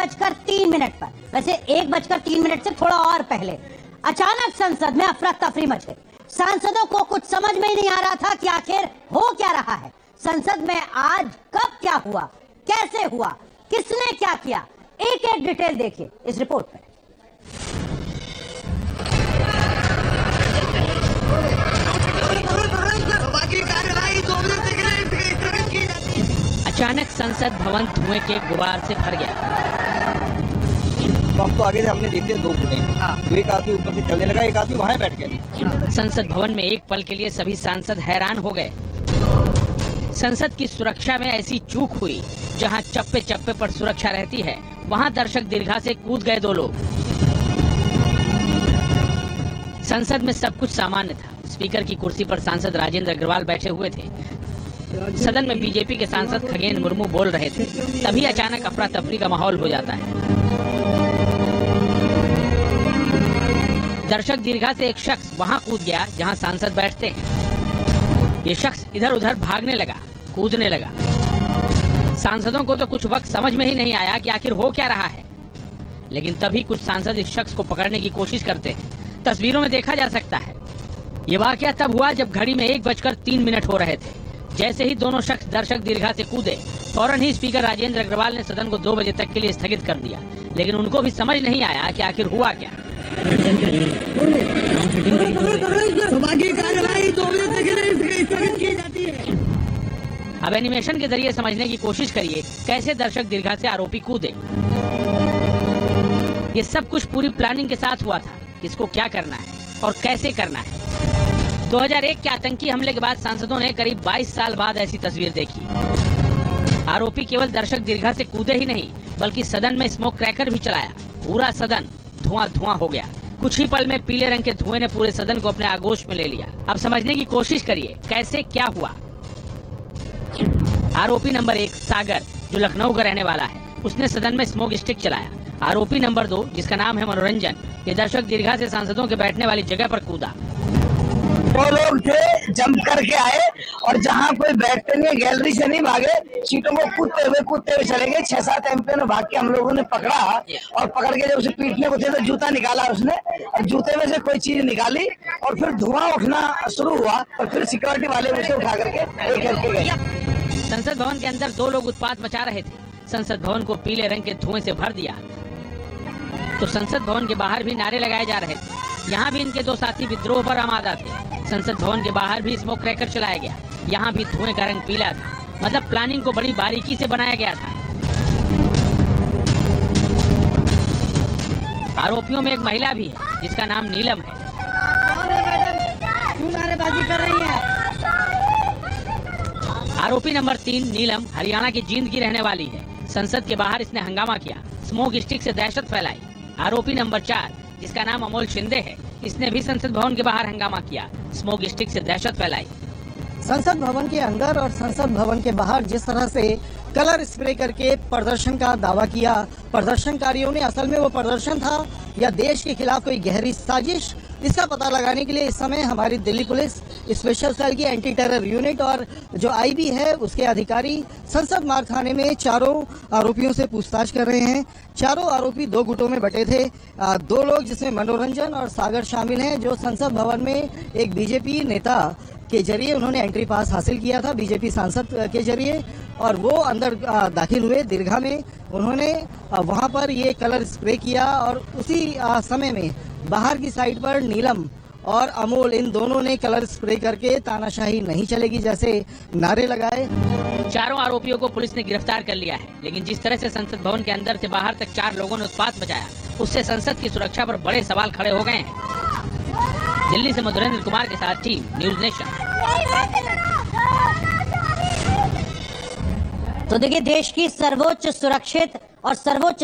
1:03 पर, वैसे 1:03 से थोड़ा और पहले अचानक संसद में अफरा तफरी मच गई। सांसदों को कुछ समझ में ही नहीं आ रहा था कि आखिर हो क्या रहा है। संसद में आज कब क्या हुआ, कैसे हुआ, किसने क्या किया, एक एक डिटेल देखिए इस रिपोर्ट में। अचानक संसद भवन धुएं के गुबार से भर गया। अब तो आगे से हमने देखते 2 फुटे, तो एक आदमी ऊपर से चलने लगा, एक आदमी वहां बैठ गया। संसद भवन में एक पल के लिए सभी सांसद हैरान हो गए। संसद की सुरक्षा में ऐसी चूक हुई, जहां चप्पे चप्पे पर सुरक्षा रहती है, वहां दर्शक दीर्घा से कूद गए 2 लोग। संसद में सब कुछ सामान्य था। स्पीकर की कुर्सी पर सांसद राजेंद्र अग्रवाल बैठे हुए थे। सदन में बीजेपी के सांसद खगेन मुर्मू बोल रहे थे। तभी अचानक अफरा तफरी का माहौल हो जाता है। दर्शक दीर्घा से एक शख्स वहां कूद गया जहां सांसद बैठते हैं। ये शख्स इधर उधर भागने लगा, कूदने लगा। सांसदों को तो कुछ वक्त समझ में ही नहीं आया कि आखिर हो क्या रहा है। लेकिन तभी कुछ सांसद इस शख्स को पकड़ने की कोशिश करते हैं। तस्वीरों में देखा जा सकता है। ये वाकया तब हुआ जब घड़ी में 1:03 हो रहे थे। जैसे ही दोनों शख्स दर्शक दीर्घा से कूदे, फौरन ही स्पीकर राजेंद्र अग्रवाल ने सदन को 2 बजे तक के लिए स्थगित कर दिया। लेकिन उनको भी समझ नहीं आया कि आखिर हुआ क्या। अब एनिमेशन के जरिए समझने की कोशिश करिए कैसे दर्शक दीर्घा से आरोपी कूदे। ये सब कुछ पूरी प्लानिंग के साथ हुआ था, किसको क्या करना है और कैसे करना है। 2001 के आतंकी हमले के बाद सांसदों ने करीब 22 साल बाद ऐसी तस्वीर देखी। आरोपी केवल दर्शक दीर्घा से कूदे ही नहीं, बल्कि सदन में स्मोक क्रैकर भी चलाया। पूरा सदन धुआं धुआं हो गया। कुछ ही पल में पीले रंग के धुएं ने पूरे सदन को अपने आगोश में ले लिया। अब समझने की कोशिश करिए कैसे क्या हुआ। आरोपी नंबर 1 सागर, जो लखनऊ का रहने वाला है, उसने सदन में स्मोक स्टिक चलाया। आरोपी नंबर 2, जिसका नाम है मनोरंजन, ये दर्शक दीर्घा से सांसदों के बैठने वाली जगह पर कूदा। 2 लोग थे, जंप करके आए और जहाँ कोई बैठते नहीं, गैलरी से नहीं भागे, सीटों को कूदते हुए चले गए। 6-7 एमपी ने भाग के हम लोगों ने पकड़ा और पकड़ के जब उसे पीटने को थे तो जूता निकाला उसने, और जूते में से कोई चीज निकाली और फिर धुआं उठना शुरू हुआ और फिर सिक्योरिटी वाले उसे उठा करके लेकर गए। संसद भवन के अंदर 2 लोग उत्पात मचा रहे थे। संसद भवन को पीले रंग के धुएं से भर दिया तो संसद भवन के बाहर भी नारे लगाए जा रहे थे। यहाँ भी इनके 2 साथी विद्रोह पर आमादा थे। संसद भवन के बाहर भी स्मोक क्रैकर चलाया गया। यहाँ भी धुएं का रंग पीला था। मतलब प्लानिंग को बड़ी बारीकी से बनाया गया था। आरोपियों में एक महिला भी है जिसका नाम नीलम है। क्यों नारेबाजी कर रही है? आरोपी नंबर 3 नीलम हरियाणा की जींद की रहने वाली है। संसद के बाहर इसने हंगामा किया, स्मोक स्टिक से दहशत फैलाई। आरोपी नंबर 4, जिसका नाम अमोल शिंदे है, इसने भी संसद भवन के बाहर हंगामा किया, स्मोक स्टिक से दहशत फैलाई। संसद भवन के अंदर और संसद भवन के बाहर जिस तरह से कलर स्प्रे करके प्रदर्शन का दावा किया प्रदर्शनकारियों ने, असल में वो प्रदर्शन था या देश के खिलाफ कोई गहरी साजिश, इसका पता लगाने के लिए इस समय हमारी दिल्ली पुलिस स्पेशल सेल की एंटी टेरर यूनिट और जो आईबी है उसके अधिकारी संसद मार्ग थाने में चारों आरोपियों से पूछताछ कर रहे हैं। चारों आरोपी 2 गुटों में बटे थे। 2 लोग जिसमें मनोरंजन और सागर शामिल हैं, जो संसद भवन में एक बीजेपी नेता के जरिए उन्होंने एंट्री पास हासिल किया था, बीजेपी सांसद के जरिए, और वो अंदर दाखिल हुए दीर्घा में। उन्होंने वहां पर ये कलर स्प्रे किया और उसी समय में बाहर की साइड पर नीलम और अमोल, इन दोनों ने कलर स्प्रे करके तानाशाही नहीं चलेगी जैसे नारे लगाए। चारों आरोपियों को पुलिस ने गिरफ्तार कर लिया है। लेकिन जिस तरह से संसद भवन के अंदर से बाहर तक 4 लोगों ने उत्पात मचाया, उससे संसद की सुरक्षा पर बड़े सवाल खड़े हो गए हैं। दिल्ली से मधुरेंद्र कुमार के साथ टीम न्यूज नेशन। तो देखिए, देश की सर्वोच्च सुरक्षित और सर्वोच्च